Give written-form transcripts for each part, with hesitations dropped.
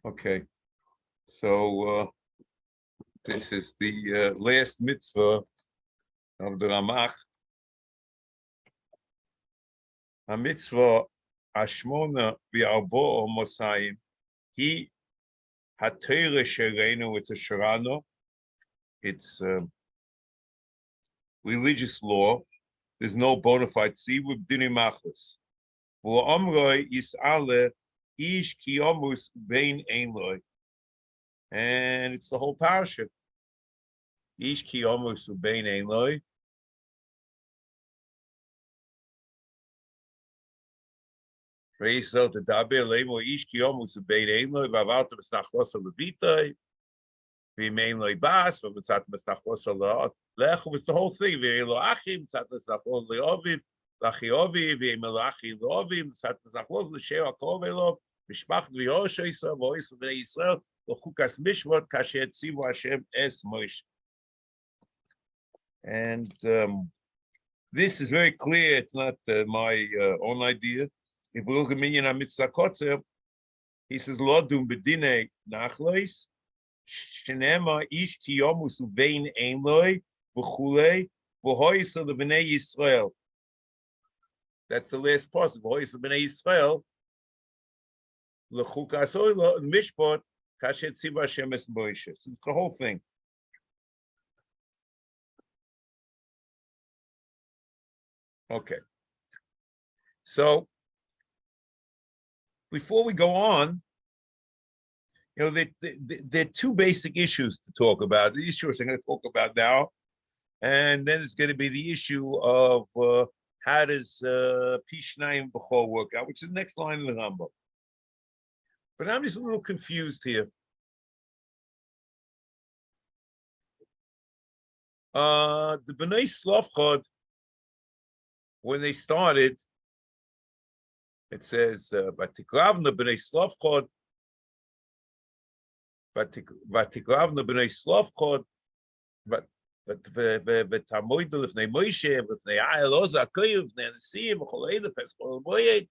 Okay, so this is the last mitzvah of the Ramach. HaMitzvah Ashmona v'arbo Mosayim. He HaTorah Sherenu. It's a Sharano. It's religious law. There's no bona fide tzivub dini machlis. V'omroi yis'ale ish kiyomus bein ein loy. And it's the whole parasha. Ish kiyomus bein ein loy. Reisel the daber lemo ish kiyomus bein ein loy. V'avalta v'snachlos levitoi. V'mein loy bas. V'mitzat v'snachlos lechu. It's the whole thing. V'elo achim. Mitzat v'snachlos le'ovid. Lachiovi v'melachi le'ovi. Mitzat v'snachlos l'sheo akol ve'lo. Mishpach v'yosha Yisrael v'ois v'nei Yisrael. And this is very clear. It's not my own idea. If we look at Minyan HaMitzvah Kotzer, he says, Lo dum bedine nachlois, shenema ish kiyomus uvein ein loy, v'chulei, v'hoysa l'bnei Yisrael. That's the last part. V'hoysa l'bnei Yisrael, l'chukas oilo, mishpot, kashet tziva Hashem es Moshe. It's the whole thing. Okay. So, before we go on, there are two basic issues to talk about. The issues I'm going to talk about now, and then it's going to be the issue of how does Pishnayim B'chol work out, which is the next line in the Rambam. But I'm just a little confused here. The Bnei Slavchad, when they started, it says, Vatiklavna Bnei Slavchad, Vatiklavna Bnei Slavchad, V'tamoid L'fnei Moshe, L'fnei Ayel Oza Koyev, L'fnei Anasiyim, V'chol Eida, Peskol Boyed,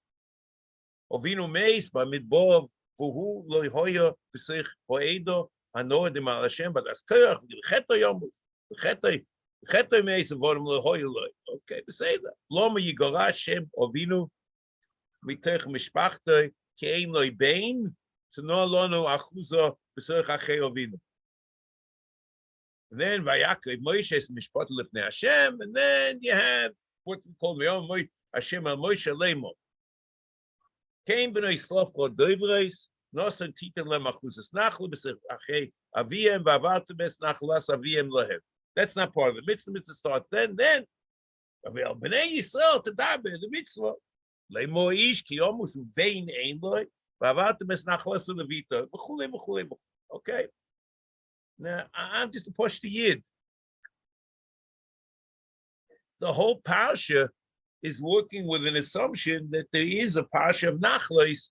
Ovinu Meis, B'midbov, V'hu Lo Yehoya, V'sich Ho'edo, Hanoed Im Al Hashem, But As Koyach, V'cheto Yomus, V'cheto Meis, V'vodim Lo Yehoya Lo. Okay, we say that. Loma Yigora Hashem, Ovinu, Mitech Mishpachtoi, Kein Lo Bein, to no lono Achuzo, V'sich Achei Ovinu. And then Vayakov Moshe is Mishpat L'fnei Hashem, and then you have what we call Meyom Hashem Al Moshe Leimo. Came B'nai Slavchad Doivreis, Nosan Titan Lem Achuzas Nachlu B'sich Achei Aviem V'avartem Es Nachlas Aviem Lohem. That's not part of the mitzvah. Mitzvah starts then. Avel B'nai Yisrael to daber the mitzvah. Leimo Ish Ki Yomus Vein Ein Loy V'avartem Es Nachlas Levita. B'chulei. Okay. Now, I'm just a push the yid. The whole parsha is working with an assumption that there is a parsha of Nachalos,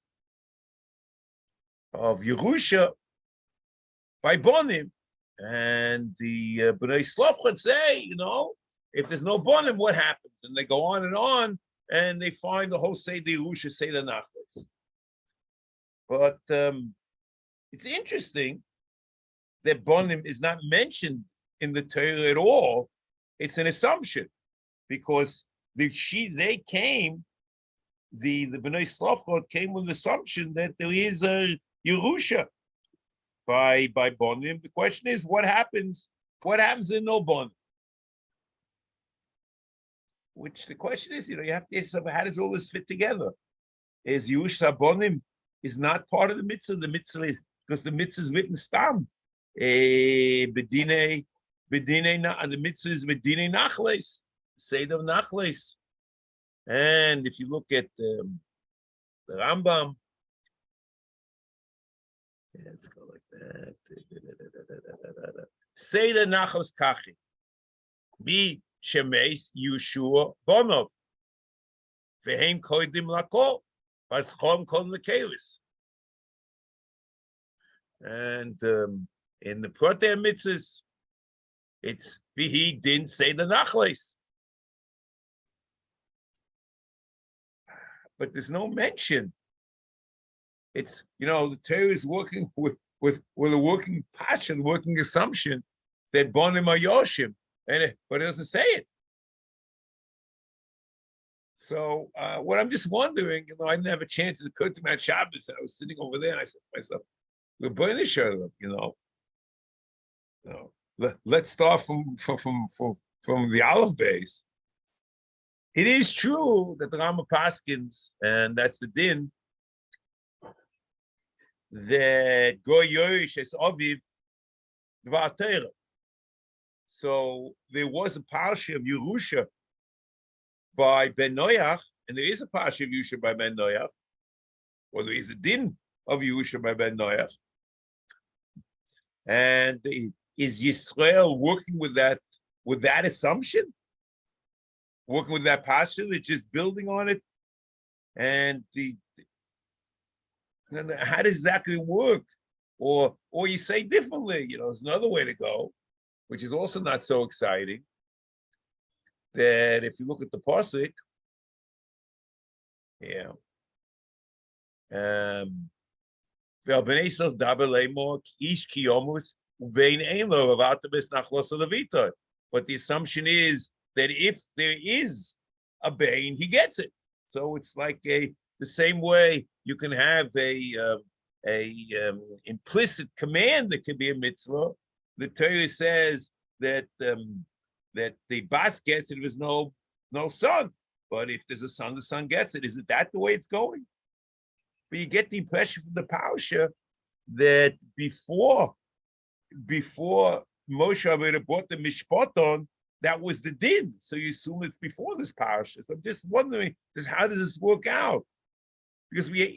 of Yerusha, by Bonim. And the Bnei Slavchad say, if there's no Bonim, what happens? And they go on, and they find the whole Seder Yerusha, Seder Nachalos. But it's interesting that Bonim is not mentioned in the Torah at all. It's an assumption, because the Bnei Slavchad came with the assumption that there is a Yerusha by Bonim. The question is, what happens? What happens in no Bonim? Which the question is, you have to ask yourself, how does all this fit together? Is Yerusha Bonim is not part of the mitzvah? The mitzvah, because the mitzvah is written stam. The mitzvah is Bedine Nachles, Seder Nachles. And if you look at the Rambam, let's go like that. Seder Nachles Kachi. Bi Shemeis Yeshua Bonov. Vehem Koidim Lako. Vaschom Kon Lekevis. And in the Protei Mitzvahs, it's Vihi didn't say the Nachles. But there's no mention it's, the Torah is working with a working passion, working assumption that bonim are yoshim, but it doesn't say it. So what I'm just wondering, I didn't have a chance to come to my Shabbos. I was sitting over there and I said to myself, we're burning each other, let's start from the Aleph base. It is true that the Rama Paskins, and that's the din, that Goy Yoish es Aviv Dvar Torah. So there was a parsha of Yerusha by Ben Noach, and there is a parsha of Yerusha by Ben Noach, or there is a din of Yerusha by Ben Noach. And is Yisrael working with that assumption? Working with that parsha, they're just building on it? And how does exactly work? Or you say differently, there's another way to go, which is also not so exciting. That if you look at the pasuk, but the assumption is that if there is a bain, he gets it. So it's like the same way you can have a implicit command that could be a mitzvah. The Torah says that the bas gets it if there's no son, but if there's a son, the son gets it. Isn't that the way it's going? But you get the impression from the parasha that before Moshe Rabbeinu brought the mishpaton, that was the din. So you assume it's before this parasha. So I'm just wondering, how does this work out? Because we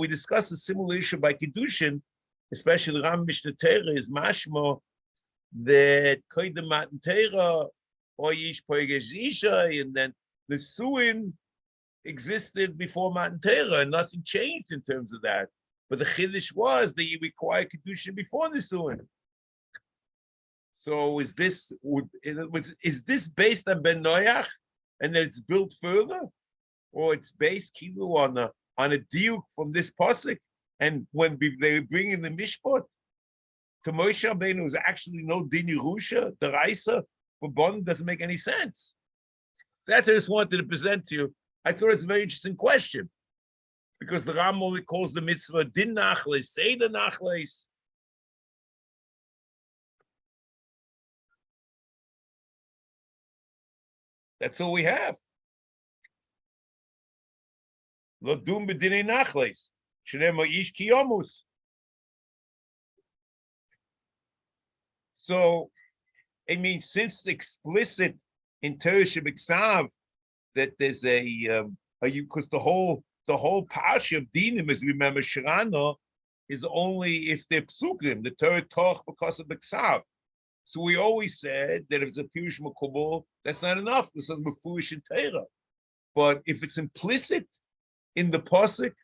discussed a similar issue by Kiddushin, especially the Ram Mishnah Torah is mashmo that koydem matan Torah or yish poigesh isha, and then the suin existed before matan Torah, and nothing changed in terms of that. But the chiddush was that you require Kiddushin before the suin. So is this based on Ben Noach, and then it's built further, or it's based kilu on a diuk from this pasuk? And when they bring in the mishpat to Moshe Rabbeinu, was actually no din Yerusha, the Raisa for Bon doesn't make any sense. That's what I just wanted to present to you. I thought it's a very interesting question, because the Ram only calls the mitzvah din nachles, say the nachles. That's all we have. Lo dum b'dinei nachles, shenema ish kiyomus. So, since explicit in Torah Shebiksav that there's because the whole parsha of dinim, as we remember, Shirano, is only if they're psukim, the Torah toch because of Biksav. So we always said that if it's a pirush makubal, that's not enough. This is mefurish in Torah. But if it's implicit in the pasuk,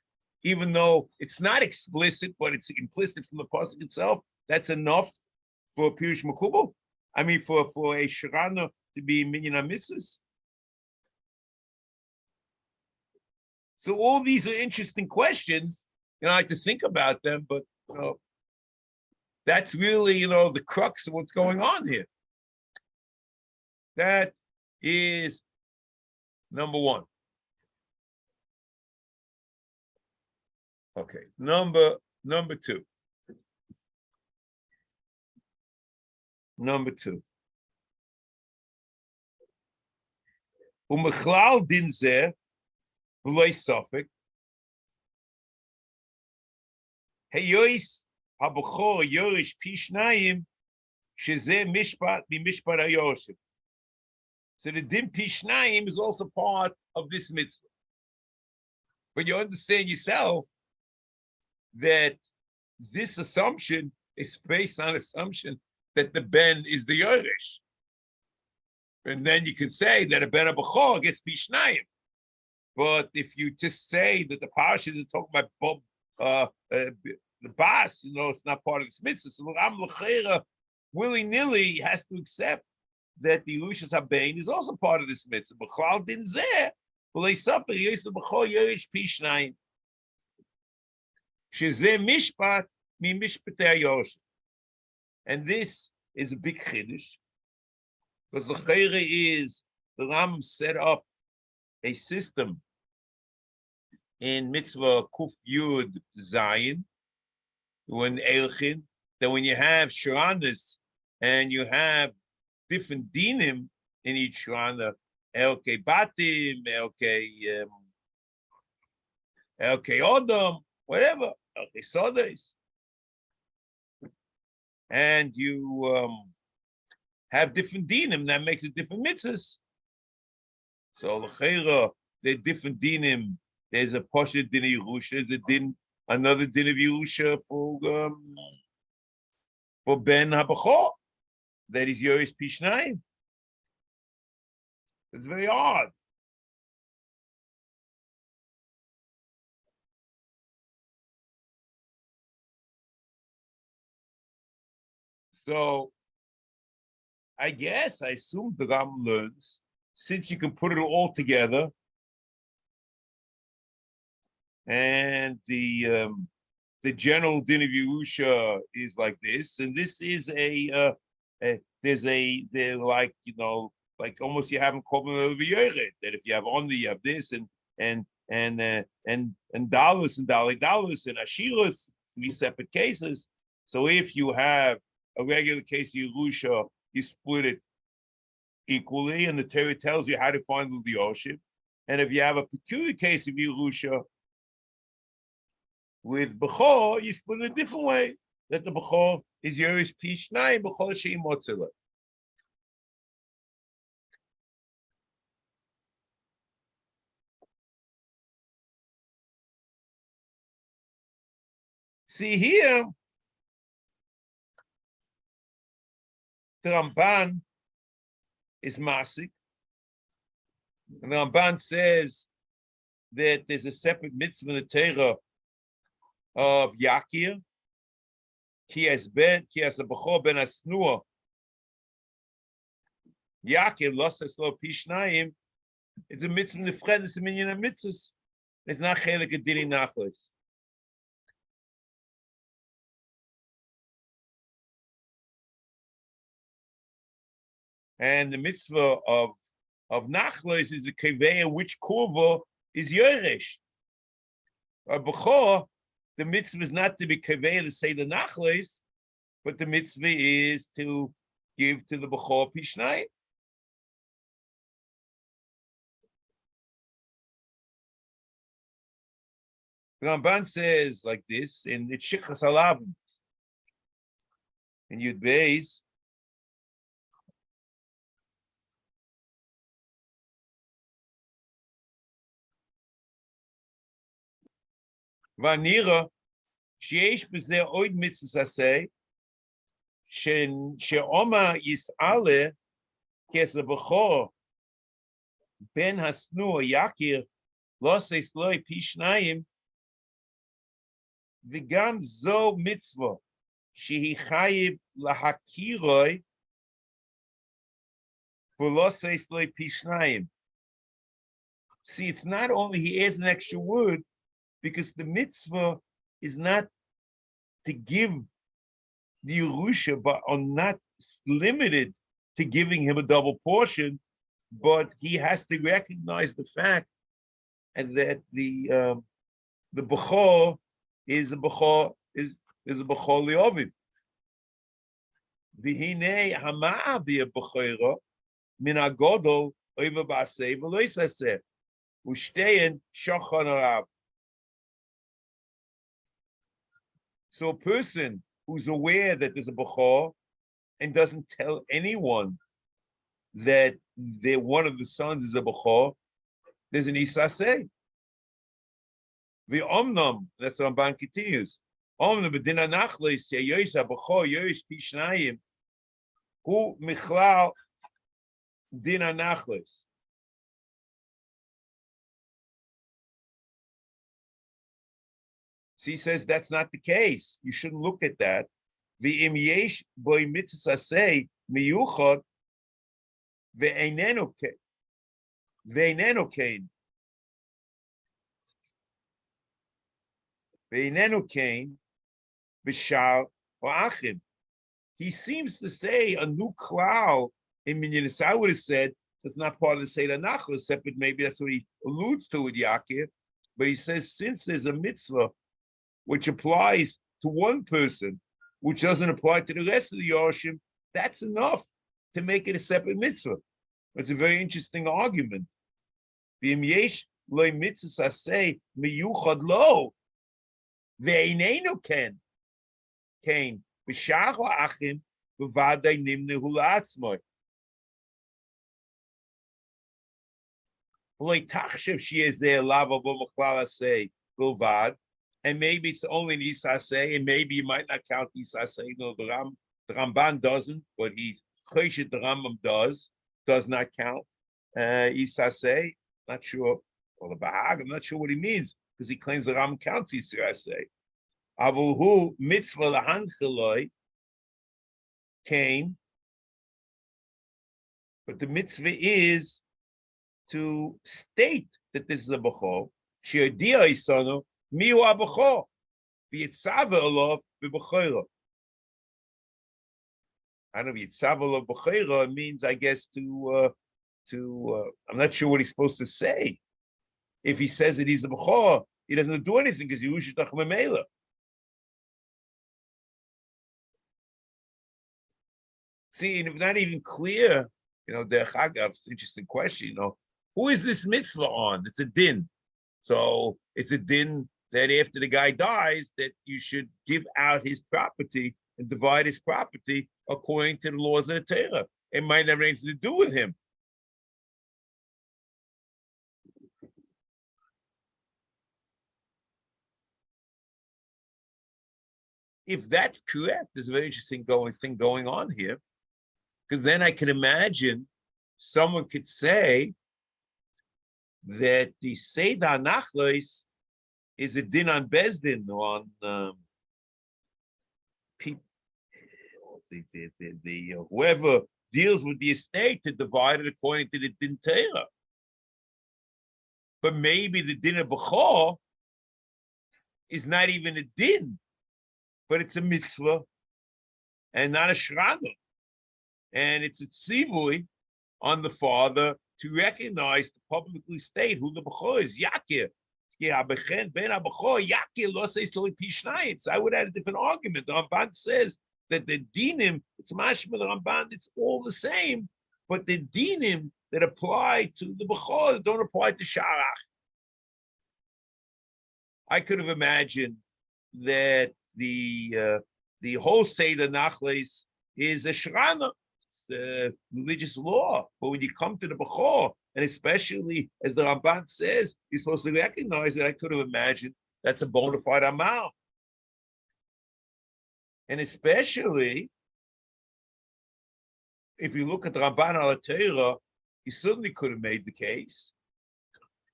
even though it's not explicit, but it's implicit from the pasuk itself, that's enough for a pirush makubal. For a shirana to be minyan mitzvahs. So all these are interesting questions, I like to think about them, but that's really, the crux of what's going on here. That is number one. Okay, number two. Number two. Umechlal din zeh v'loy sofek heyois habachor yorish pishnayim shezeh mishpat mimishpat hayoshim. So the din pishnayim is also part of this mitzvah. But you understand yourself that this assumption is based on assumption that the ben is the yorish. And then you can say that a ben abachor gets pishnayim. But if you just say that the parasha is talking about the bas, it's not part of this mitzvah. So the Ram L'cheira willy-nilly has to accept that the Yerushas Habein is also part of this mitzvah. B'chlal din zeh, v'lei saper yosef b'chol yorish pishnayim. Shezeh mishpat mi mishpatei hayoshim. And this is a big chiddush, because the chayre is the Ram set up a system in mitzvah kuf yud zayin when elchin that when you have shranas and you have different dinim in each shrana, elke batim, elke odom, whatever, elke sodas, and you have different dinim, that makes it different mitzvahs. So l'cheira, they're different dinim. There's a poshet din of Yerusha, there's a din, another din of Yerusha for Ben HaBachor, that is Yoris Pishnayim. It's very odd. So I assume the Ram learns, since you can put it all together, and the general din of Yerusha is like this, and this is they're like, like almost you haven't called them over that if you have only, you have this, and Dallas and Dallas and Ashiras, 3 separate cases. So if you have a regular case of Yerusha, you split it equally, and the Torah tells you how to find the Oshim. And if you have a peculiar case of Yerusha with Bechor, you split it a different way, that the Bechor is Yeris Pishnai, Bechor Sheim Motzela. See here, the Ramban is Masik. And the Ramban says that there's a separate mitzvah in the Torah of Yakir, ki as a bechor ben asnua. Yakir losses lo pishnayim. It's a mitzvah nefred. It's a minyan of mitzvahs. It's not chelik adini Nachalos. And the mitzvah of Nachalos is a keveya which kurva is yoresh. A bechor, the mitzvah is not to be kaveya to say the Nachalos, but the mitzvah is to give to the bechor pishnai. The Ramban says like this in the Shichas Alavim in Yud Beis. Vanira, sheyesh b'zeh oid mitzvah aseh, she'oma yis'ale kes bechor ben hasnu yakir loses loy pishnayim v'gam zo mitzvah shehi chayiv lahakiroi v'loses loy pishnayim. See, it's not only he adds an extra word, because the mitzvah is not to give the Yerusha, but are not limited to giving him a double portion, but he has to recognize the fact and that the bechor is a bechor liovim. V'hinei hama'avi bechora min agodol oiva ba'aseh v'lo yisaseh u'shtein shochan arav. So a person who's aware that there's a bechor and doesn't tell anyone that one of the sons is a bechor, there's an isaseh. The omnam, that's what Ramban continues. Omnam b'din Nachalos yeyosh bechor yeyosh pishnayim hu michlal din Nachalos. So he says that's not the case. You shouldn't look at that. V'im yesh boi mitzvah aseh miyuchad ve'einenu kein. Ve'inenu kain b'shar ha'achim. He seems to say a new klal in Minyanis. I would have said that's not part of the Seder Nachalos, except maybe that's what he alludes to with Yaakov. But he says since there's a mitzvah which applies to one person, which doesn't apply to the rest of the Yorshim, that's enough to make it a separate mitzvah. It's a very interesting argument. V'im yesh lo mitzvah aseh miyuchad lo ve'einenu kain b'shar ha'achim b'vaday nimnehu la'atzmoi. And maybe it's only an Isaseh, and maybe you might not count Isaseh. You know, the Ramban doesn't, but the Rambam does not count Isaseh. Not sure. Or the Bahag, I'm not sure what he means, because he claims the Rambam counts Isaseh. Avuhu mitzvah lahancheloi came, but the mitzvah is to state that this is a bechor. She'odia isanu miu abechor v'yitzava olav b'bechora. I don't know, yitzava olav b'chora means, I guess, to I'm not sure what he's supposed to say. If he says that he's a bechor, he doesn't do anything because you ushitach memela. See, and if not even clear, you know, derech agav, it's an interesting question, you know. Who is this mitzvah on? It's a din. So it's a din that after the guy dies, that you should give out his property and divide his property according to the laws of the Torah. It might have anything to do with him. If that's correct, there's a very interesting thing going on here. Because then I can imagine someone could say that the Seder Nachalos is a din on Bezdin, on whoever deals with the estate to divide it according to the din Torah. But maybe the din of Bechor is not even a din, but it's a mitzvah and not a shrana. And it's a tzivui on the father to recognize, to publicly state who the bechor is. Yaakov. So I would add a different argument. The Ramban says that the dinim, it's mashma the Ramban, it's all the same, but the dinim that apply to the bechor don't apply to sharach. I could have imagined that the whole Seder Nachalos is a shrana. It's the religious law. But when you come to the bechor, and especially as the Ramban says, you're supposed to recognize that. I could have imagined that's a bona fide amal. And especially if you look at the Ramban al Torah, he certainly could have made the case.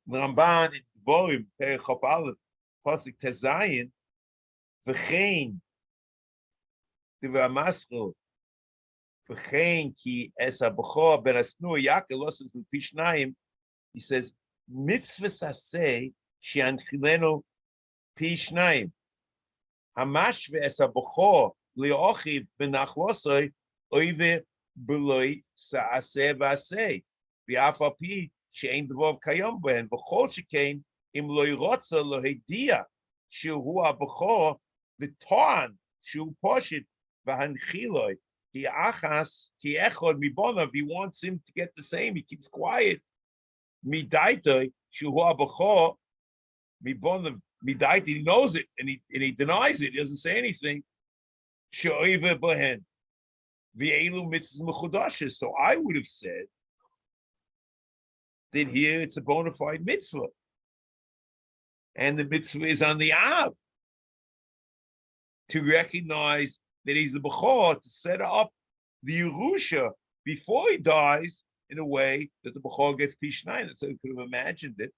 The Ramban in Dvorim, Perek Chaf Aleph, Pasuk Tezayin, v'chein divrei Maschil, v'chein ki es habechor ben asnur Yaakov losses l'pi shnayim. He says mitzvahs aseh she'anchilenu pi shnayim. Hamashve es habechor li'ochiv ben nachlosoi oive b'loi sa'aseh v'aseh v'af al pi she'ein dvov kayom ben v'chol shekein im lo yirotza lo hediya shehu habechor v'toan shehu poshit v'hanchiloi ki achas ki echod mibonav. He wants him to get the same. He keeps quiet. Midaitoi shehu habechor mibonav midaitoi. He knows it and he denies it. He doesn't say anything. She'oive b'hen v'elu mitzvahs mechudashes. So I would have said that here it's a bona fide mitzvah. And the mitzvah is on the Av to recognize that he's the Bechor, to set up the Yerusha before he dies in a way that the Bechor gets Pishnai. That's how we could have imagined it.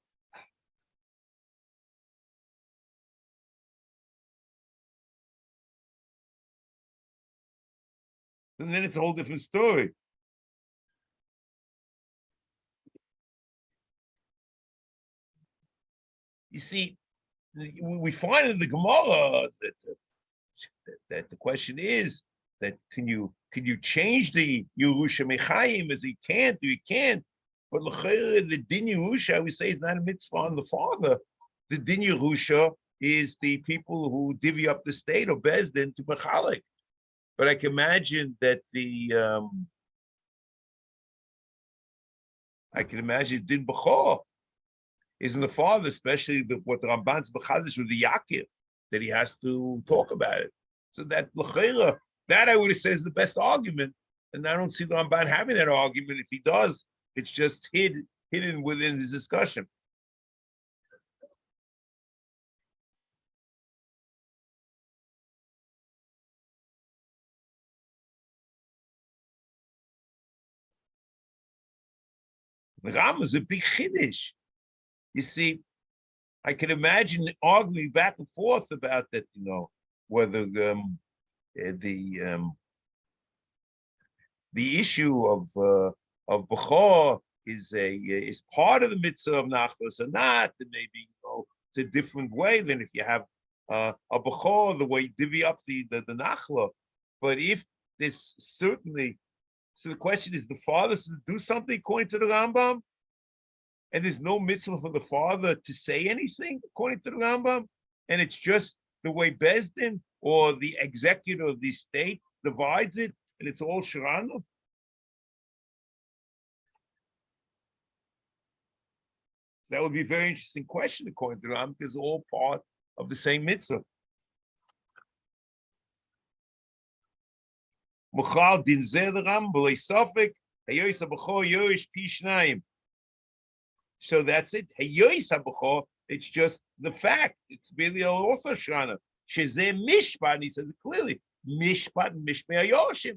And then it's a whole different story. You see, we find in the Gemara that the question is that can you change the Yerusha Mechayim as you can't, or you can't. But the Din Yerusha, we say, is not a mitzvah on the father. The Din Yerusha is the people who divvy up the state or Bezdin to Mechalik. But I can imagine that Din B'chor is in the father, especially what the Ramban's B'chadish with the Yakir, that he has to talk about it. So that L'chera, that I would have said is the best argument, and I don't see the Ramban having that argument. If he does, it's just hidden within his discussion. The Ram is a big chiddush. You see, I can imagine arguing back and forth about that. Whether the issue of Bechor is part of the mitzvah of Nachalos or not. Then maybe it's a different way than if you have a Bechor, the way you divvy up the Nachla. But if this certainly, so the question is, the father to do something according to the Rambam, and there's no mitzvah for the father to say anything according to the Rambam, and it's just the way Bezdin or the executive of the state divides it, and it's all Sharanu. That would be a very interesting question according to the Rambam, because it's all part of the same mitzvah. Muchal din zeh the Rambam b'lei safek hayois habachor yorish pi shnayim. So that's it. Hayois habachor. It's just the fact. It's really also shana. Shezeh mishpat. And he says it clearly. Mishpat mishpei hayoshim.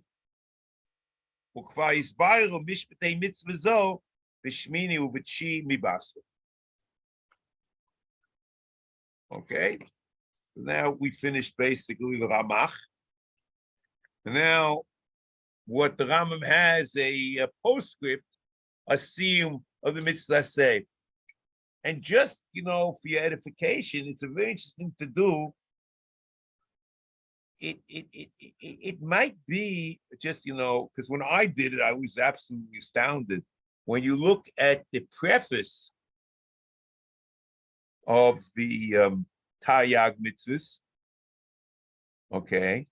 Ukva isbayru mishpatei mitzvah zo b'shmini u'b'tshi mibasa. Okay. So now we finished basically the Ramach. Now, what the Rambam has a postscript, a siyum of the mitzvah Aseh. And just, for your edification, it's a very interesting to do. It might be just, because when I did it, I was absolutely astounded. When you look at the preface of the Taryag mitzvahs, okay,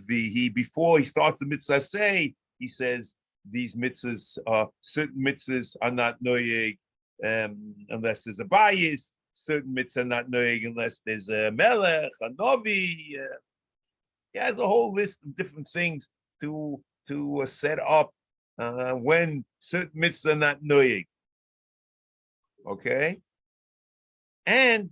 before he starts the mitzvah Aseh, he says these mitzvahs, certain mitzvahs are not noyeg unless there's a bias. Certain mitzvahs are not noyeg unless there's a melech, a novi. He has a whole list of different things to set up when certain mitzvahs are not noyeg. Okay, and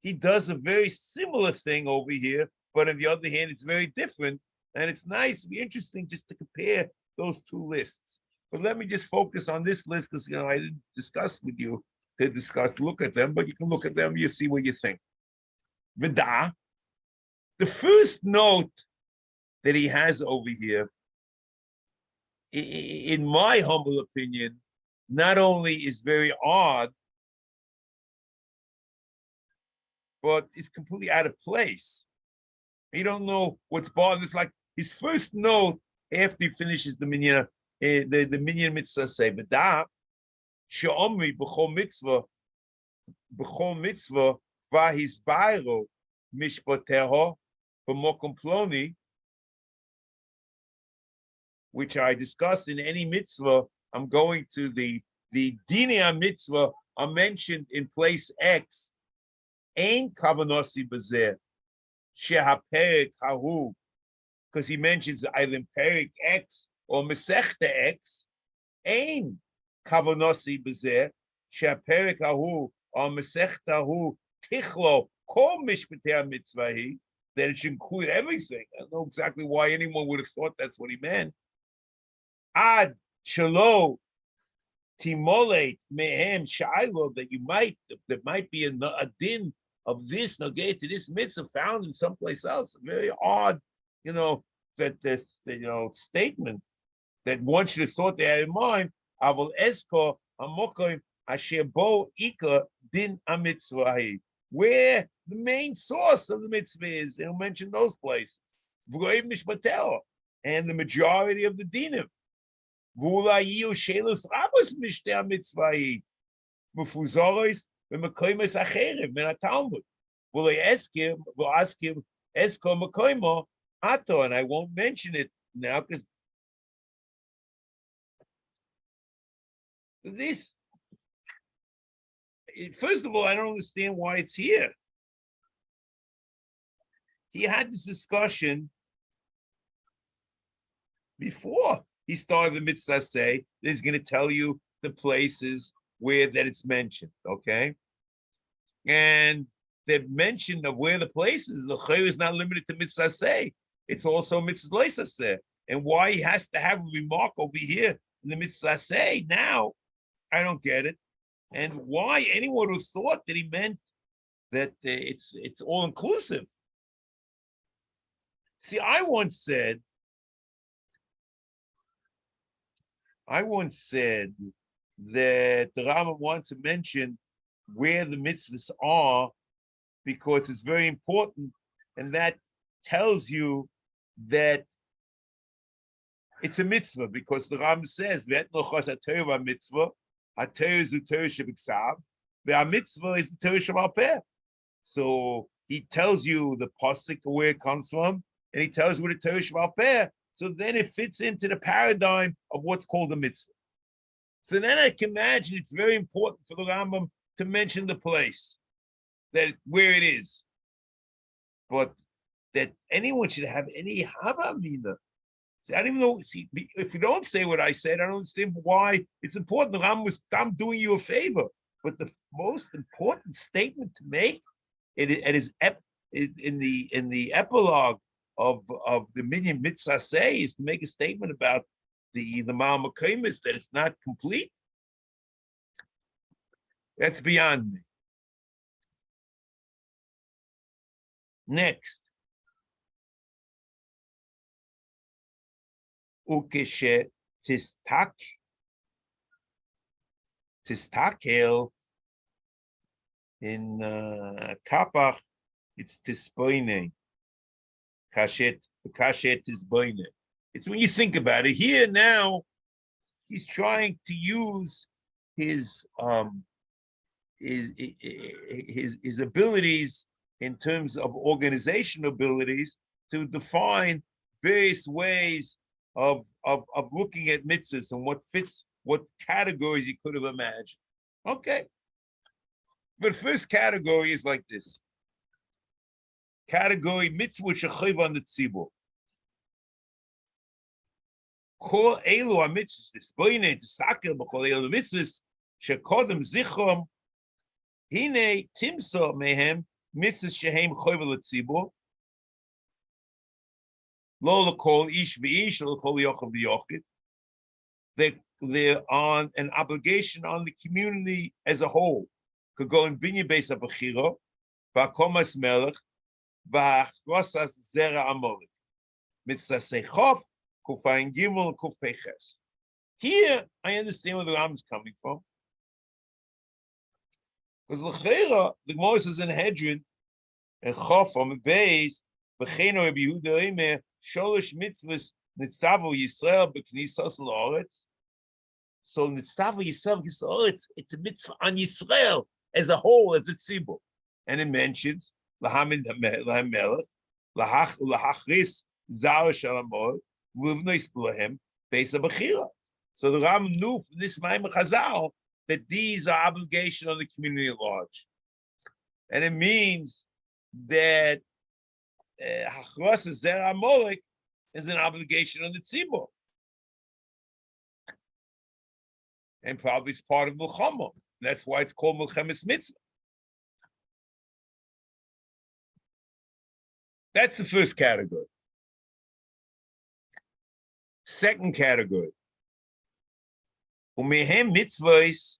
he does a very similar thing over here. But on the other hand, it's very different, and it's nice, it'd be interesting just to compare those two lists. But let me just focus on this list because I didn't discuss with you look at them, but you can look at them, you see what you think. Vida, the first note that he has over here, in my humble opinion, not only is very odd, but it's completely out of place. You don't know what's bothering. It's like his first note after he finishes the minyan, the minyan mitzvah say, "B'da she'omri b'chol mitzvah v'hisbayro mishpateho b'mokom ploni," which I discuss in any mitzvah. I'm going to the dinei mitzvah are mentioned in place X. Ein kavanosi b'zeh. Shehaperik Hahu, because he mentions either in Perik X or Mesechta X, Ein Kavonosi Bezer, Shehaperik Hahu or Mesechta Hu Tichlo Kol Mishpatei Mitzvahi, that it should include everything. I don't know exactly why anyone would have thought that's what he meant. Ad Shalo Timolate Mehem Shailo, that might be a din of this nogay to this mitzvah found in someplace else. Very odd, that statement that one should have thought they had in mind. Aval esko hamokoy asher bo ika din amitzvah, where the main source of the mitzvah is. They'll mention those places. And the majority of the dinim. And I won't mention it now because this, first of all, I don't understand why it's here. He had this discussion before he started the mitzvah. Say he's going to tell you the places where that it's mentioned, okay? And the mention of where the places, the chayr is not limited to mitzvah say. It's also mitzvah say. And why he has to have a remark over here in the mitzvah say now, I don't get it. And why anyone who thought that he meant that it's all inclusive. See, I once said that the Rambam wants to mention where the mitzvahs are because it's very important, and that tells you that it's a mitzvah because the Rambam says mitzvah, is the Torah shebiksav, the mitzvah is the Torah shebalpeh. So he tells you the pasuk where it comes from, and he tells you where the Torah shebalpeh. So then it fits into the paradigm of what's called a mitzvah. So then I can imagine it's very important for the Rambam to mention the place that where it is, but that anyone should have any havamina. See, I don't even know. See, if you don't say what I said, I don't understand why it's important. The Rambam was, I'm doing you a favor, but the most important statement to make in the epilogue of the minyan mitzvah say is to make a statement about the Ma'al Mekaymis that it's not complete. That's beyond me. Next. Ukeshe tistakel in Kapach, it's tisboine. Kashet tisboine. It's when you think about it. Here now, he's trying to use his abilities in terms of organizational abilities to define various ways of looking at mitzvahs and what fits, what categories you could have imagined. Okay. But first category is like this. Category mitzvah shechoiv on the tzibur. Kol elu ha-mitzvahs, tisboine, tisakel, b'chol elu mitzvahs, shekodem zichrom, hine timsa mehem, mitzvahs shehem choiv l'tzibur, lo l'kol ish v'ish, lo l'kol yochel v'yochid. They're on an obligation on the community as a whole. Could go in binyan beis ha-bechira, v'akomas melech, v'achrosas zera amolik. Mitzvah seichof, Kufayin Gimel, Kuf Peches. Here, I understand where the Ram is coming from. Because L'cheira, the Gemara says in Hedron, and Chof on the base, B'cheino Rabbi Yehuda Omer, Sholosh mitzvahs nitzavu Yisrael b'knisas l'oretz. So nitzavu Yisrael b'knisas, it's a mitzvah on Yisrael as a whole, as a tzibur. And it mentions Lahamin Melech, Lahachris Zara Shalamot, so the Ram knew from this Maimon Chazal that these are obligation on the community at large. And it means that Hachros Zera Molek is an obligation on the Tzibur. And probably it's part of Milchama. That's why it's called Milchemes Mitzvah. That's the first category. Second category. Umehem mitzvahs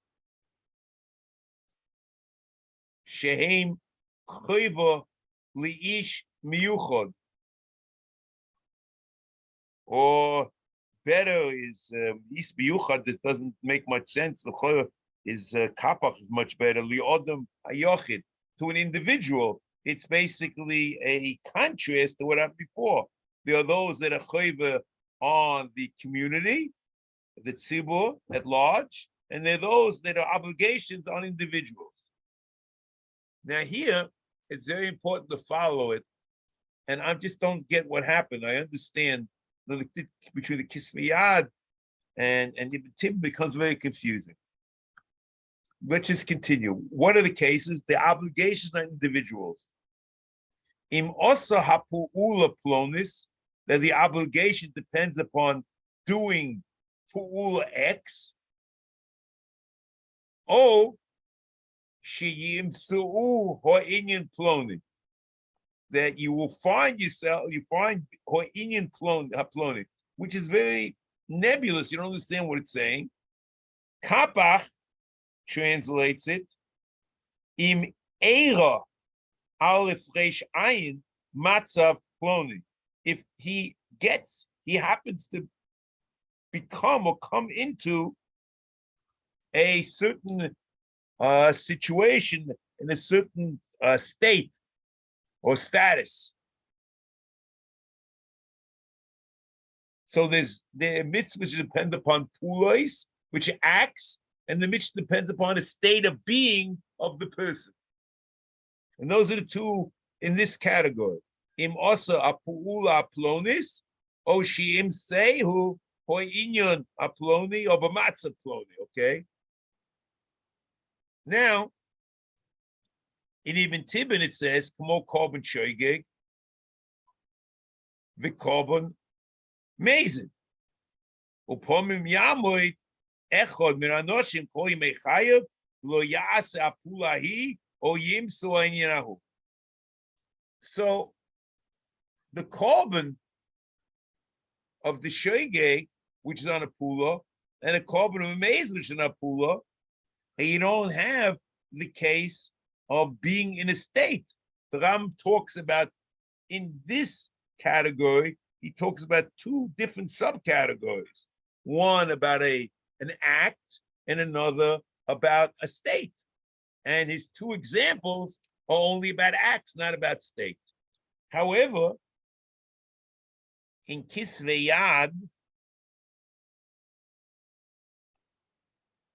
shehem choiva liish miyuchod. Or better is ish miyuchad. This doesn't make much sense. The choiva kapach is much better. Liodam hayochid, to an individual, it's basically a contrast to what happened before. There are those that are chayva on the community, the tzibur at large, and there are those that are obligations on individuals. Now here, it's very important to follow it, and I just don't get what happened. I understand between the kisviyad and the tib becomes very confusing. Let's just continue. What are the cases? The obligations on individuals. Im osa hapu'ula plonis, that the obligation depends upon doing pu'ula X. O sheyim su'u ho'inyan ploni, that you will find yourself, you find ho'inyan ploni, which is very nebulous. You don't understand what it's saying. Kapach translates it, im eira aleph resh ayin matzav ploni. If he happens to become or come into a certain situation in a certain state or status. So there's the mitzvah which depend upon pulois, which acts, and the mitzvah depends upon a state of being of the person. And those are the two in this category. Im osa apuula plonis, o shiim sehu ho'inyon aploni or b'matzah ploni. Okay. Now, in Ibn Tibbon it says, "Kamo korban shoygeg, v'korban mezid, upomim yamoid echod min anoshim kol yimei chayav lo ya'ase apulahi o yimsu ha'inyahu." So, the korban of the shoygeg, which is on a pula, and a korban of mezid, which is on a pula, and you don't have the case of being in a state. The Ram talks about, in this category, he talks about two different subcategories. One about an act, and another about a state. And his two examples are only about acts, not about state. However, in Kisveyad,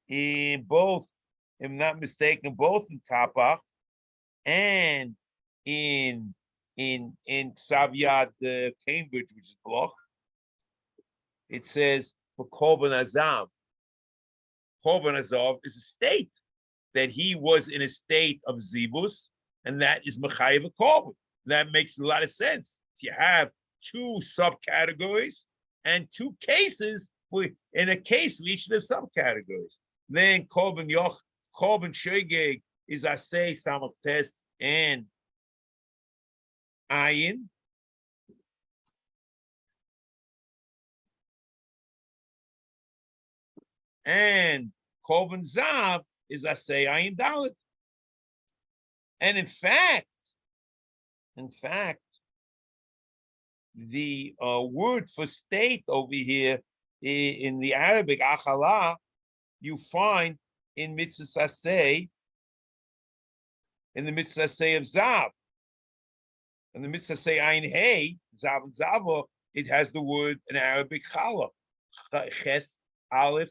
in both, if I'm not mistaken, both in Kapach and in Savyad Cambridge, which is Bloch, it says for Korban Azav. Korban Azav is a state that he was in a state of Zibus, and that is Mechayev Korban. That makes a lot of sense. You have two subcategories and two cases in a case for each of the subcategories. Then Korban Shoygeg is Aseh Samach Tes and Ayin. And Korban Zav is Aseh Ayin Dalit. And in fact, the word for state over here in the Arabic, Achala, you find in Mitzvah Aseh, in the Mitzvah Aseh of Zav. And the Mitzvah Aseh Ayin Hey, Zav and Zavo, it has the word in Arabic Chala, Ches Aleph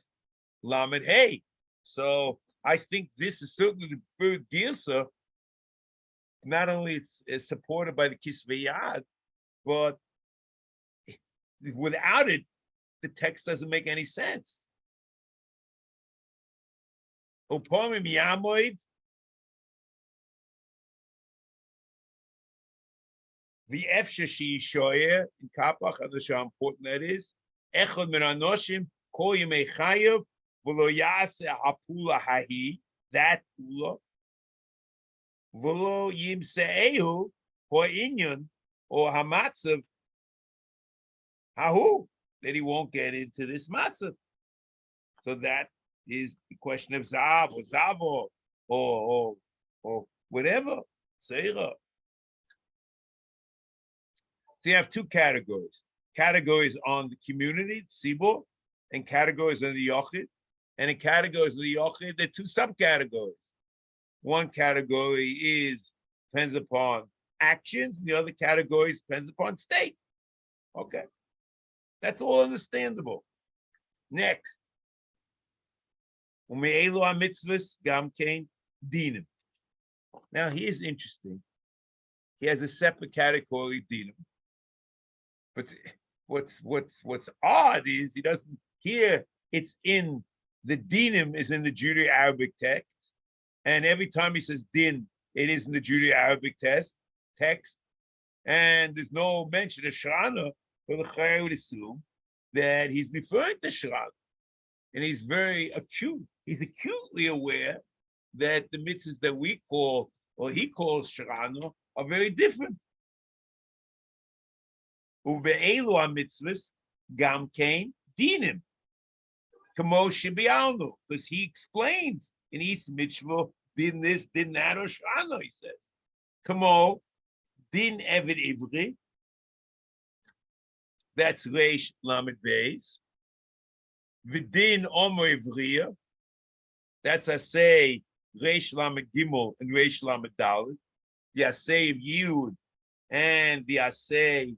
Lamed Hey. So I think this is certainly the third girsa. Not only it's supported by the Kisvei Yad, but without it, the text doesn't make any sense. Upomim Yamoid, the Efshashi Shoyer in Kapach, I don't know how important that is. Echod min anoshim kol yemei chayav v'lo yaseh hapula hahi, that pula, v'lo yimse'ehu ha'inyan or hamatzav hahu, that he won't get into this matzav. So that is the question of zav or zavo or whatever, seira. So you have two categories. Categories on the community, tzibur, and categories on the yochid. And in categories of the Yochid, there are two subcategories. One category depends upon actions, and the other category depends upon state. Okay. That's all understandable. Next. Ume'elu HaMitzvos gam kein dinim. Now here's interesting. He has a separate category dinim. But what's odd is he doesn't here. It's in the dinim is in the Judeo-Arabic text, and every time he says din, it is in the Judeo-Arabic text, and there's no mention of Shana. But the Chayyim would assume that he's referring to Shana, and he's very acute. He's acutely aware that the mitzvahs that we call or he calls Shana are very different. Ube'elu HaMitzvos gam kein dinim. Kamo shibialnu, because he explains in each mitzvah, din this, din that, or Shana, he says. Kamo din eved ivri, that's Reish Lamed Beis. Vidin Omer Ivriya, that's Aseh, Reish Lamed Gimel, and Reish Lamed Dalet. The Aseh of Yud and the Aseh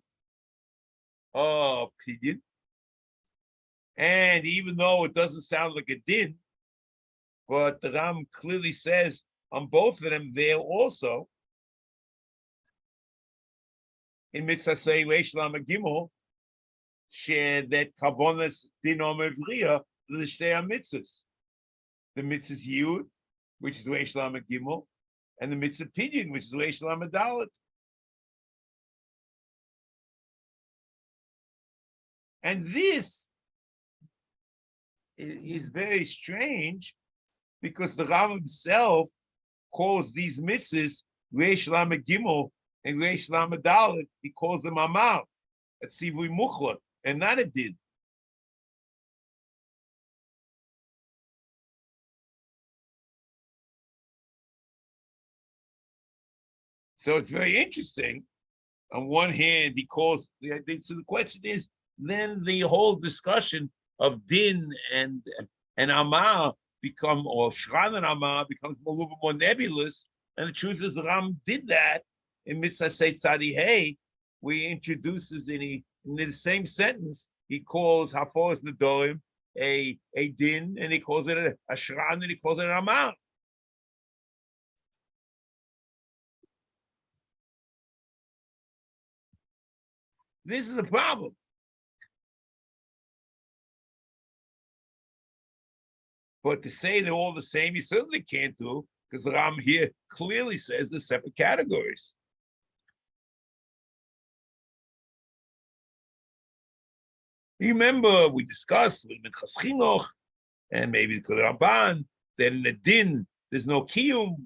of Pidyon. And even though it doesn't sound like a din, but the Ram clearly says on both of them there also, in Mitzvah Aseh Reish Lamed Gimel, share that kavonas din omer v'riya the shtei mitzvahs, the mitzvahs Yud, which is Reish Lamed Gimel, and the mitzvah Pidyon, which is Reish Lamed Dalet. And this is very strange because the Ram himself calls these mitzvahs Reish Lamed Gimel and Reish Lamed Dalet. He calls them amal, at Sivui Muchlat, and not a din. So it's very interesting. On one hand, he calls, so the question is, then the whole discussion of din and amal become, or shran and amal becomes a little bit more nebulous. And the truth is, Ram did that in Mitzvah Tzadi Hey, where he introduces in the same sentence, he calls Haforas Nedorim a din, and he calls it a shran, and he calls it an amal. This is a problem. But to say they're all the same, you certainly can't do, because the Ram here clearly says they're separate categories. Remember, we discussed with Minchas Chinuch and maybe the Ramban that in the din there's no kiyum,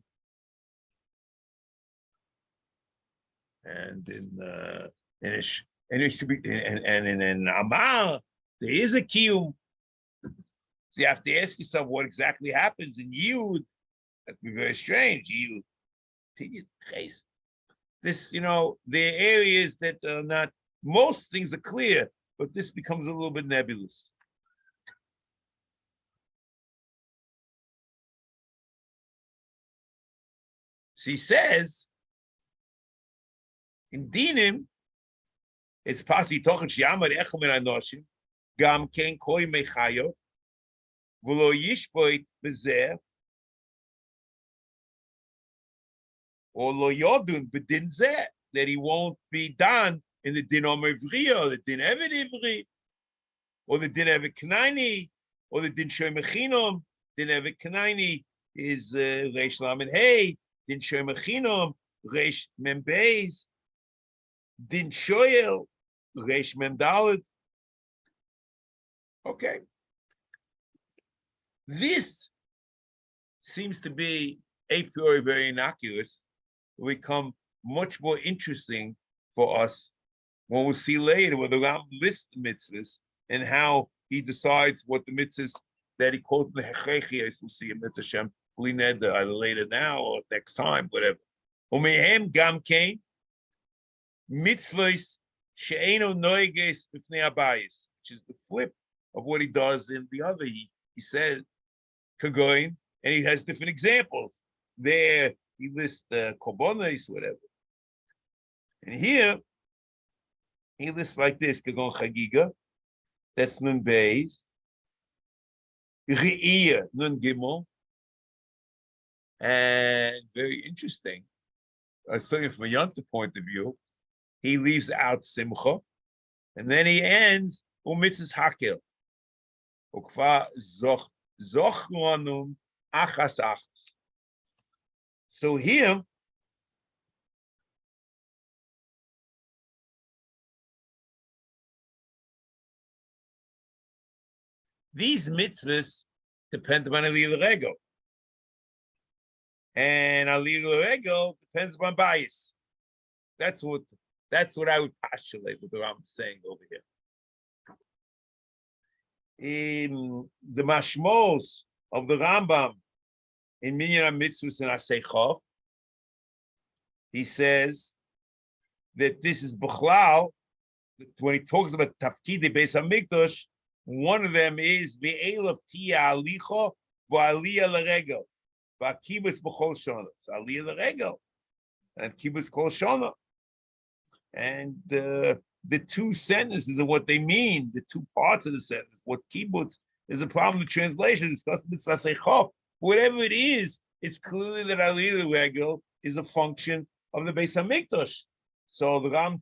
and in amal there is a kiyum. So you have to ask yourself what exactly happens in Yud. That'd be very strange. Yud, this, there are areas that are not. Most things are clear, but this becomes a little bit nebulous. So he says, in dinim, it's possible talking shiyamar echel min anoshim, gam ken koi mechayo, v'lo yishboit bezeh, or lo yodun b'din zeh, that he won't be done in the din omer ivri, or the din eved ivri, or the din eved knaini, or the din shoy mechinom. Din eved knaini is reish lamed hey, din shoy mechinom reish mem beis, din shoyel reish mem dalet. Okay, this seems to be a priori very innocuous. It will become much more interesting for us when we'll see later where the Ram lists the mitzvahs and how he decides what the mitzvahs that he quotes in the Hechechi, we'll see in Mitzvah either later now or next time, whatever. Umehem gam kein mitzvahs she'eno noiges b'fnei habayis, which is the flip of what he does in the other. He says Kagoin, and he has different examples. There, he lists the korbanos, whatever. And here, he lists like this: Kagon Chagiga, that's Nun Beis, Re'iyah, Nun Gimel, and very interesting. I think from a Yonta point of view, he leaves out Simcha, and then he ends Umitzis Hakel. Ukva Zochronum Achas Achas. So here, these mitzvahs depend on Aliyah Rego. And Aliyah Rego depends on bias. That's what I would postulate what the Rambam is saying over here. In the mashmos of the Rambam in Minyan HaMitzvos and Aseh, he says that this is B'chlal, when he talks about Tafkidei Beis HaMikdash, one of them is Ve'elav Tia Alicha V'Aliyah L'Regel V'Kibbutz B'chol Shana. It's Aliyah L'Regel and Kibbutz Kol Shana. And the two sentences of what they mean, the two parts of the sentence, what's kibbutz, is a problem with translation. Discussed with Sasechov. Whatever it is, it's clearly that Aliyah Regel is a function of the Beis HaMikdash. So the Ram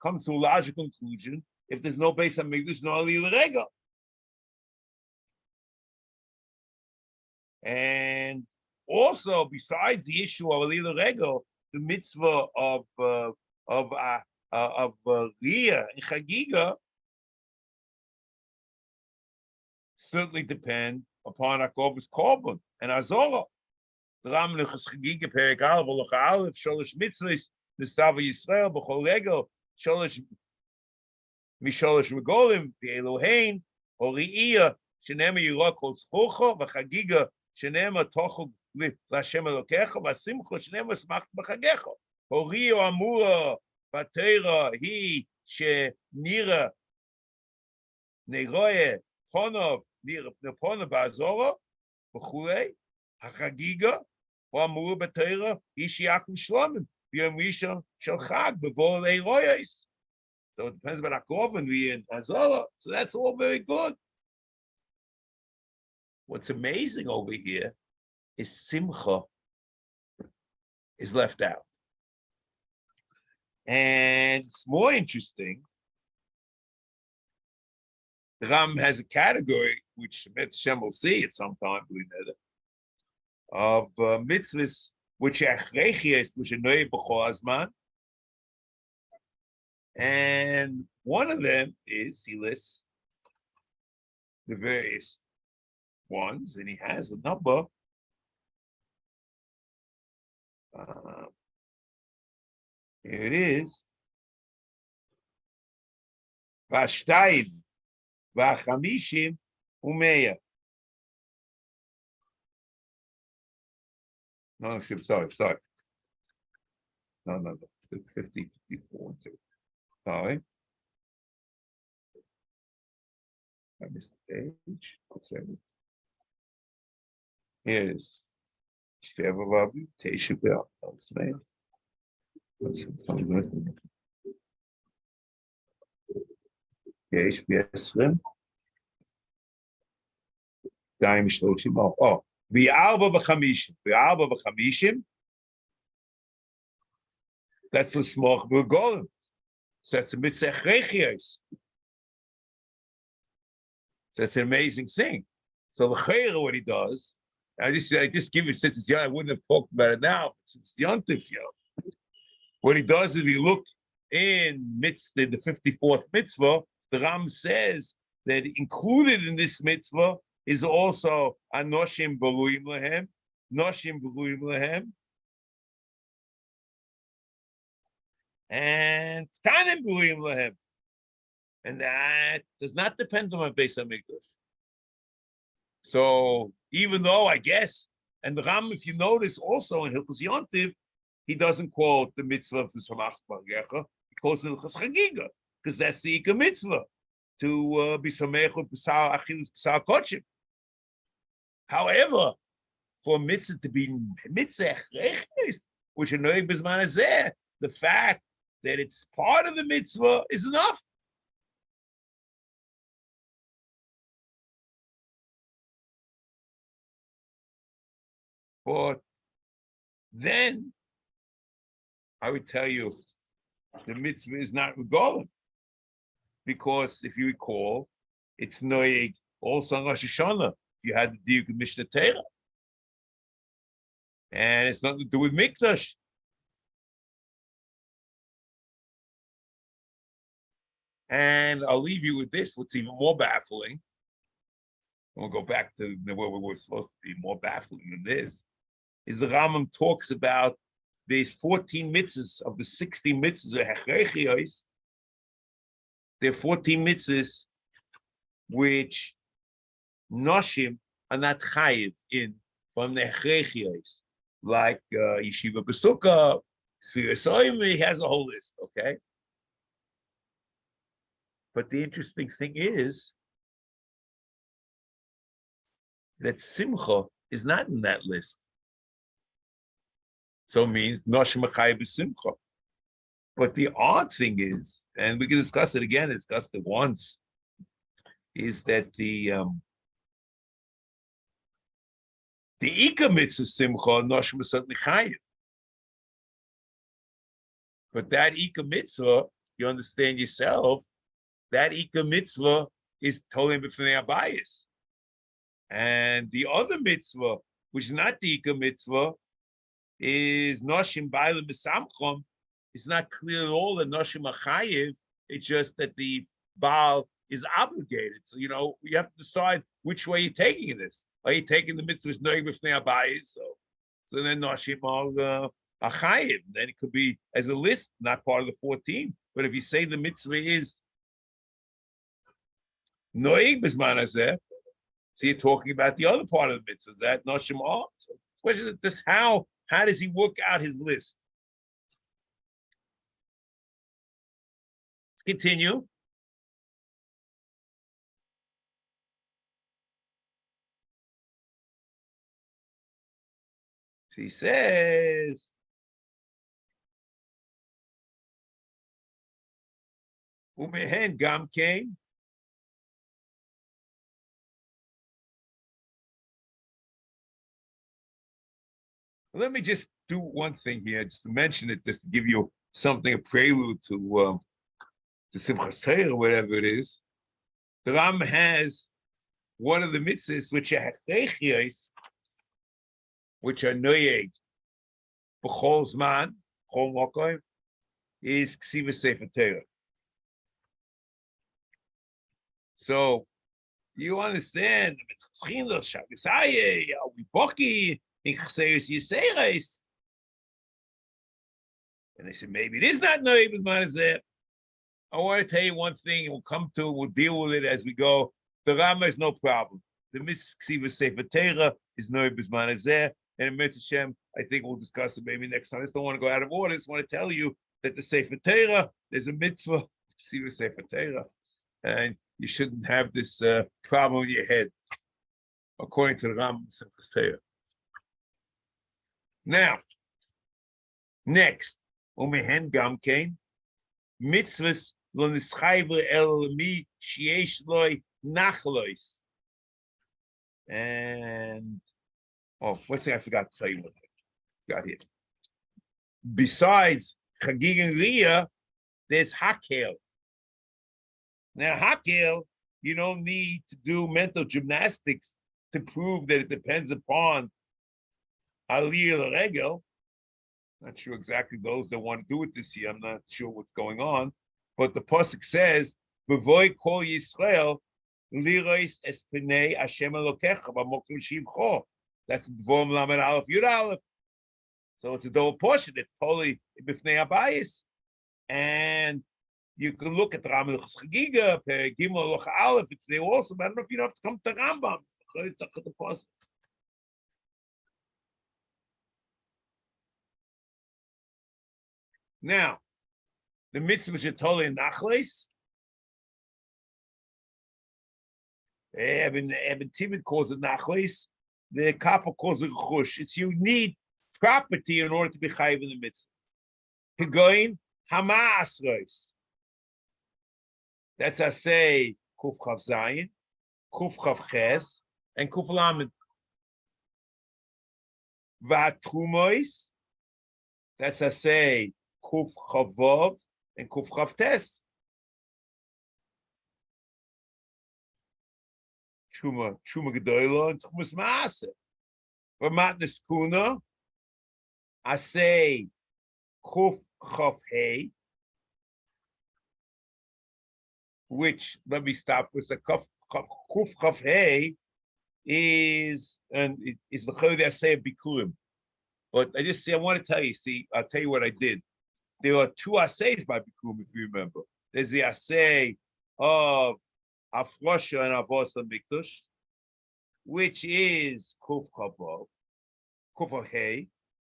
comes to a logical conclusion. If there's no Beis HaMikdash, no Aliyah Regel. And also, besides the issue of Aliyah Regel, the mitzvah of Riyah and Chagiga certainly depend upon Akov's Korban and Azorah. The Ram Nechas Chagiga Perek Aleph Halacha Aleph Sholosh Mitzvahs Nestava Yisrael B'chol Regel Sholosh Misholosh Regolim V'Elohein or Riyah Shenema Yirah Kol Tzchucha V'Chagiga Shenema Tochug L'Hashem Elokecha V'Simcha Shenema Smach B'Chagecha. Horiyo Amura Batera He Nira Neroye Ponov Nira Ponov Bazora B'Chulei Hachagiga Amura Batera He Shiakum Shlomim B'Yom Rishon Shel Chag B'Vol Eiroyes. So it depends on Akov and we in Azora. So that's all very good. What's amazing over here is Simcha is left out. And it's more interesting. The Ram has a category, which Hashem will see at some time, of mitzvahs which are chrechias, which are noy b'chol hazman. And one of them is, he lists the various ones, and he has a number. Here it is. Vashtayim, v'chamishim, umeya. No, sorry. No. 50, 54. Sorry. I missed the page. Here it is. Shevavavi, Teshuvah. יש ב-20, 2:30, ב-4:50, that's the small golem. So that's a mitzvah rechios. So that's an amazing thing. So the chayra, what he does, I just give you, since it's young, I wouldn't have talked about it now, but since it's yontif, what he does is he look in the 54th mitzvah, the Ram says that included in this mitzvah is also anoshim beruim lehem, and tanim beruim lehem, and that does not depend on Beis HaMikdash. So even though I guess, and the Ram, if you notice, also in Hilchos Yontiv, he doesn't quote the mitzvah of the Samach Bargecha, he quotes the Hilchos Chagiga, because that's the Ika mitzvah, to be Samech with B'sar Achilas B'sar Kochim. However, for mitzvah to be mitzvah echrechis, which are noeg b'zman hazeh, the fact that it's part of the mitzvah is enough. But then I would tell you the mitzvah is not regalim, because if you recall, it's noeg also on Rosh Hashanah. If you had the diuk of Mishnah Torah, and it's nothing to do with mikdash. And I'll leave you with this. What's even more baffling, and we'll go back to where we were supposed to be, more baffling than this, is the Rambam talks about these 14 mitzvahs of the 60 mitzvahs of hechrechios. There are 14 mitzvahs which noshim are not chayiv in from the hechrechios, like yeshiva b'sukkah, he has a whole list, okay? But the interesting thing is that simcha is not in that list. So it means noshim chayiv b'simcha. But the odd thing is, and we can discuss it again, discussed it once, is that the Ika mitzvah simcha, noshim is certainly chayiv. But that Ika mitzvah, you understand yourself, that Ika mitzvah is totally b'fnei abayis. And the other mitzvah, which is not the Ika mitzvah, is noshim b'ayla b'samchom. It's not clear at all that noshim are chayiv. It's just that the baal is obligated. So, you have to decide which way you're taking this. Are you taking the mitzvahs noig b'fnei abayis? So then noshim are chayiv. Then it could be as a list, not part of the 14. But if you say the mitzvah is noig b'zman hazeh, so you're talking about the other part of the mitzvahs that noshim are. So the question is this: how does he work out his list? Let's continue. So he says, Umehen gam came. Let me just do one thing here, just to mention it, just to give you something, a prelude to Simchas Torah, or whatever it is. The Ram has one of the mitzvahs which are hechrechios, which are noyeg b'chol zman, b'chol mokom, is ksiva Sefer Torah. So you understand, and they said maybe it is not noyeg b'zman hazeh. I want to tell you one thing, we'll deal with it as we go. The Rama is no problem. The mitzvah Sefer Torah is noeg b'zman hazeh, and in Mitzvah Shem, I think we'll discuss it maybe next time. I just don't want to go out of order. I just want to tell you that the Sefer Torah, there's a mitzvah, Sefer Torah, and you shouldn't have this problem in your head, according to the Rama Simchas Torah. Now, next, Umehen Gam Kain, mitzvahs lo nischayver el mi sheyesh loy nachalos. And one thing I forgot to tell you what I got here. Besides Chagig and Riyah, there's Hakel. Now Hakel, you don't need to do mental gymnastics to prove that it depends upon Aliyah Regel. Not sure exactly those that want to do it this year. I'm not sure what's going on. But the pasuk says, "B'voy kol Yisrael lirois es pnei Hashem Elokecha b'mokum shivcho." That's Dvom Lamed Aleph Yud Aleph. So it's a double portion. It's totally b'fnei abayis, and you can look at the Rambam Chagiga, Gimel Loch Aleph. It's there also. But I don't know if you have to come to Rambam. The pasuk. Now, the mitzvah shetoli nachles. Eben Timid calls it nachles. the kappa calls it chush. It's you need property in order to be chayiv in the mitzvah. Higoin hamasros. That's Aseh kuf chav zayin, kuf chav ches, and kuf lamed. V'atrumois. That's Aseh kuf chav vav and kuf chav tes. Truma gedoyla and trumas maaseh. For matnes kuna, Aseh kuf chav hey, which let me stop with the kuf chav hey is the chayv Aseh bikurim. But I want to tell you. See, I'll tell you what I did. There are two Asehs by bikurim, if you remember. There's the Aseh of Afrosha and Avos Mikdash, which is Kuf Chavav, Kuf Hey,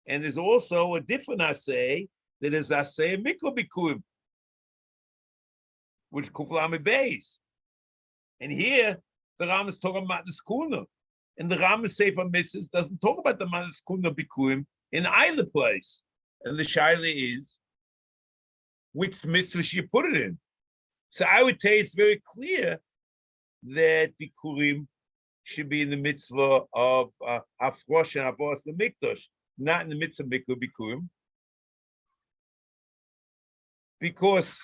and there's also a different Aseh that is Aseh Miklo Bikurim, which is Kuf Lamed Beis. And here the Ram is talking about the Skuna, and the Ram Sefer HaMitzvos doesn't talk about the Skuna Bikurim in either place. And the shaila is, which mitzvah should you put it in? So I would say it's very clear that Bikurim should be in the mitzvah of Afrosh and Avos the Mikdash, not in the mitzvah of Bikurim. Because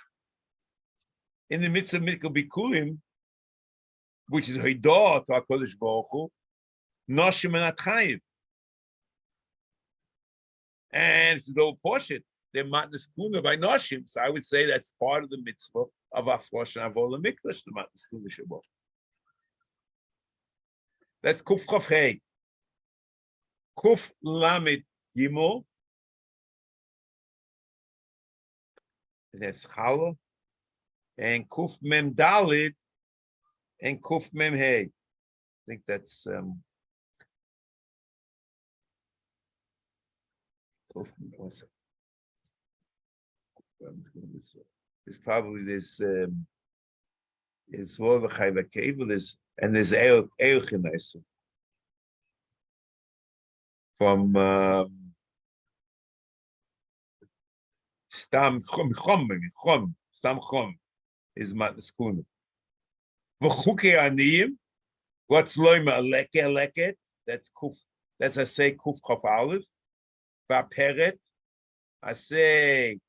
in the mitzvah of Bikurim, which is Haidah to HaKadosh Baruch Hu, Noshim and Atchayiv. And if you don't push it, they're matnas kuna by Noshim. So I would say that's part of the mitzvah of Afrosh and Avos the Mikdash, the matnas kuna Shabbat. That's Kuf Chav Hey. Kuf Lamed Gimel. That's Chala. And Kuf Mem Dalit. And Kuf Mem Hey. I think that's there's probably this it's more of a chayva cable, and there's Eilchin from Stam Chom Stam Chom is matnas kuna. V'chuke aniyim, what's loyma leket? That's kuf. That's I say kuf chaf aleph. V'aperet, I say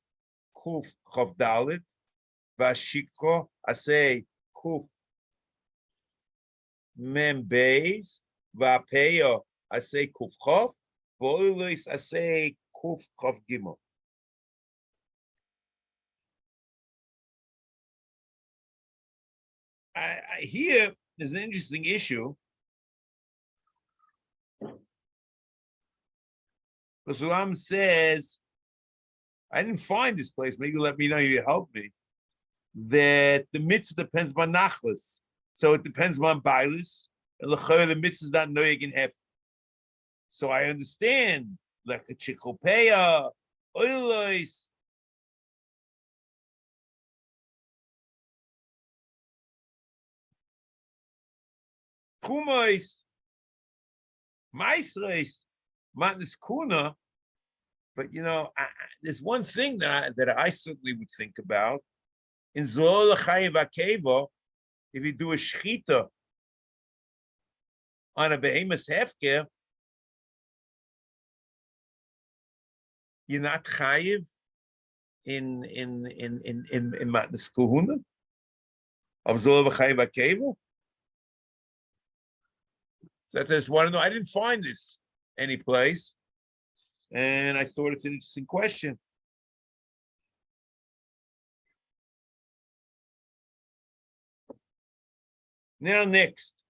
kuf chaf dalet. V'ashikro, I say kuf mem beis. V'apeyo, I say kuf chaf. V'oilis, I say kuf chaf gimel. Here there's an interesting issue. Because Ram says, I didn't find this place, maybe let me know, you help me, that the mitzvah depends on Nachalos. So it depends on Bailis, and the mitzvah is not noyeg in heft. So I understand, like a chikopeya, oilois. Kumois, Maisreis, Matnas Kuna, but there's one thing that I certainly would think about. In Zol Chayiv Akeva, if you do a shechita on a behemoth hefker, you're not chayiv in Matnas Kuna of Zol Chayiv Akeva. So I just want to know. I didn't find this any place, and I thought it's an interesting question. Now next,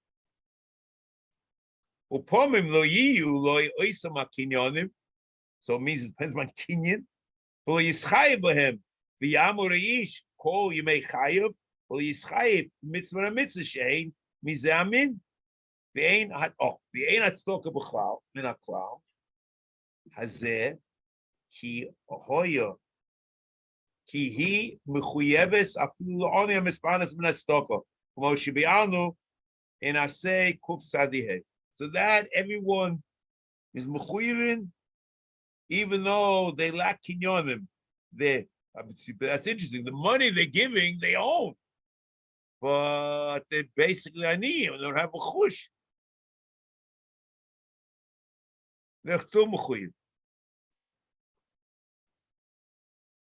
so it means it depends on kinyan. For yischayev behem v'yamur kol yimei chayev for yischayev mitzvah shein mizamin. Ve'ein hatztoka b'chlal min haklal hazeh ki hoya ki hi mechuyeves afilu la'oni hamispanas min hatztoka k'mo shebi'alnu in Aseh kuf sadiheh. So that everyone is mechuyerin, even though they lack kinyonim. That's interesting. The money they're giving, they own, but they're basically aniyim. They don't have a chush. They're still mechuyerin.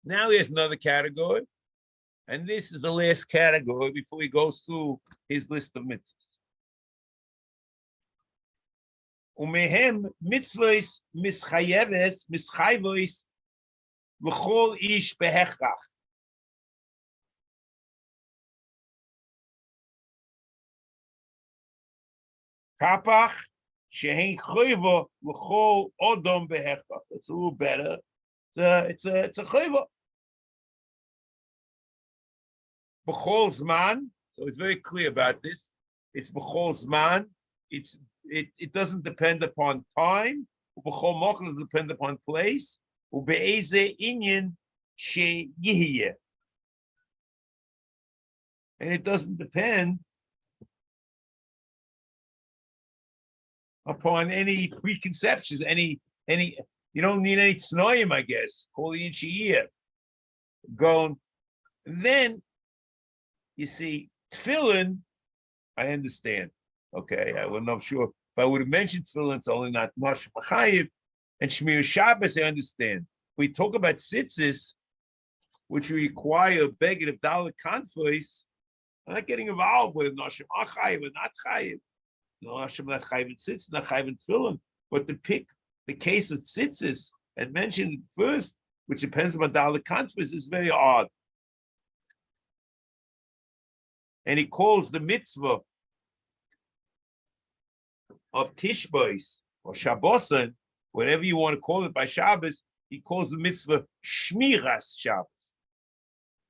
Now there's another category, and this is the last category before he goes through his list of mitzvahs. Umehem mitzvahs mischayvos l'chol ish behechach. Kapach shehein choyva l'chol odom behechach. It's a little better. It's a choyva. B'chol zman. So it's very clear about this. It's b'chol zman. It doesn't depend upon time. B'chol mokel doesn't depend upon place. Ube'eze inyan sheyihyeh. And it doesn't depend upon any preconceptions, any you don't need any t'noim, I guess. Kol yin sheyihyeh. Going, and then you see tefillin, I understand. Okay, I wasn't not sure if I would have mentioned tefillin, it's only not Moshe Machayev, and Shmir Shabbos, I understand. We talk about tzitzis, which require a beggar of dalit convoys. I'm not getting involved with Moshe Machayev or not Chayev. Moshe not Chayev tzitzis, not Chayev tefillin. But to pick the case of tzitzis and mention it first, which depends on dalit convoys, is very odd. And he calls the mitzvah of Tishbois or Shabbosan, whatever you want to call it by Shabbos, he calls the mitzvah Shmiras Shabbos,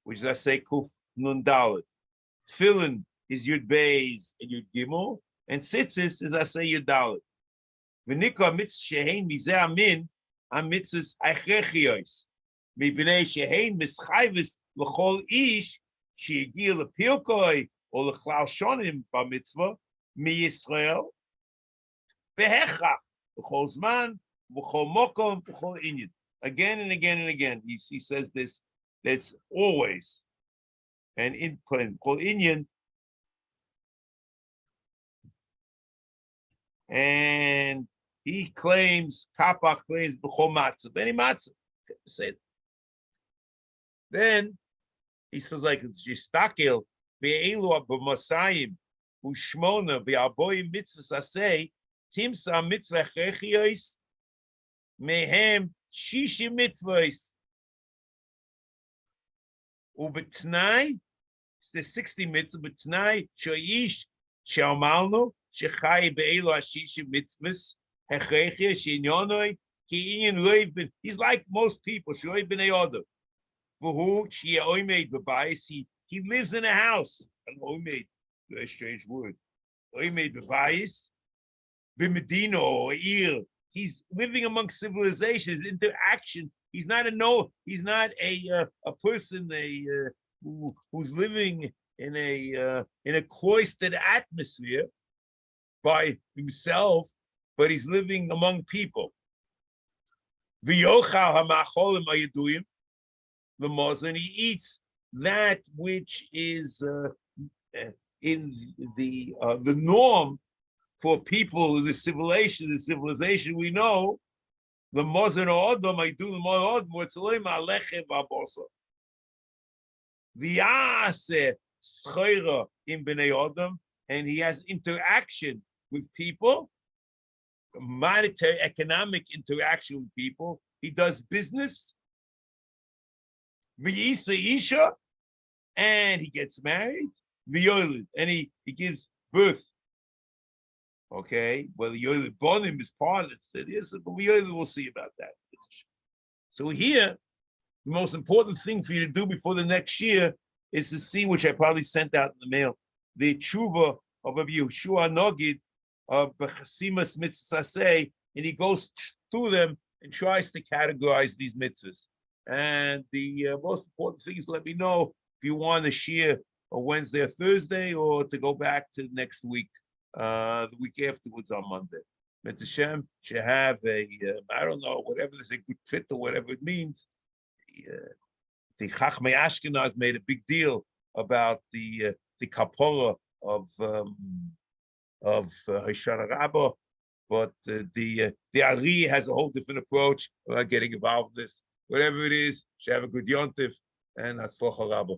which is I say Kuf Nun Dalet. Tefillin is Yud Beis and Yud Gimel, and Tzitzis is I say Yud Dalet. V'nikra mitzvah shehein mizeh amin ha-mitzvahs ha'chrechios mibnei shehein mischayvis l'chol ish she'yagil l'pilkoi or l'chlal shonim ba-mitzvah mi-Yisrael behechach v'chol zman v'chol mokom v'chol inyan. Again and again and again, he says this. That's always an input called inyan, and he claims Kapach claims b'chol matzah. Any matzah, say it. Then he says like Jistakel ve'elu b'masayim u'shmona ve'arboim mitzvahs aseh timsa mitzvah chechiyos mehem shishi mitzvahs ubetnai. It's the 60 mitzvah betnai shoyish she'amalnu shechai be'elu hashishi mitzvahs hechechiyos she'inyanoi ki inyan loiv ben. He's like most people. Shoiv b'nei odom. He lives in a house. Oimed, very strange word. Oimed bebayis, b'medino or ir. He's living among civilizations, interaction. He's not a person who's living in a cloistered atmosphere by himself, but he's living among people. V'yochal ha'macholim ha'yeduyim. The Muslim, he eats that which is in the norm for people, the civilization we know. The Muslim or Adam, I do the Muslim what's alechem v'abosa. The Aseh schera in bnei Adam, and he has interaction with people, monetary, economic interaction with people. He does business. Isha, and he gets married, and he gives birth. Okay, well, the Yoilid Bonim is part of it, but we'll see about that. So here, the most important thing for you to do before the next year is to see, which I probably sent out in the mail, the tshuva of Rabbi Yehoshua Nogid of Bechasimas Mitzvah Aseh, and he goes through them and tries to categorize these mitzvahs. And the most important thing is let me know if you want to share a Wednesday or Thursday or to go back to next week. the week afterwards on Monday. Met Hashem should have a, I don't know, whatever is a good fit or whatever it means. The Chachmei Ashkenaz made a big deal about the kapora of Hoshana Rabbah, but the Ari has a whole different approach. We're not getting involved in this. Whatever it is, should have a good yontif and Hatzlacha Rabbah.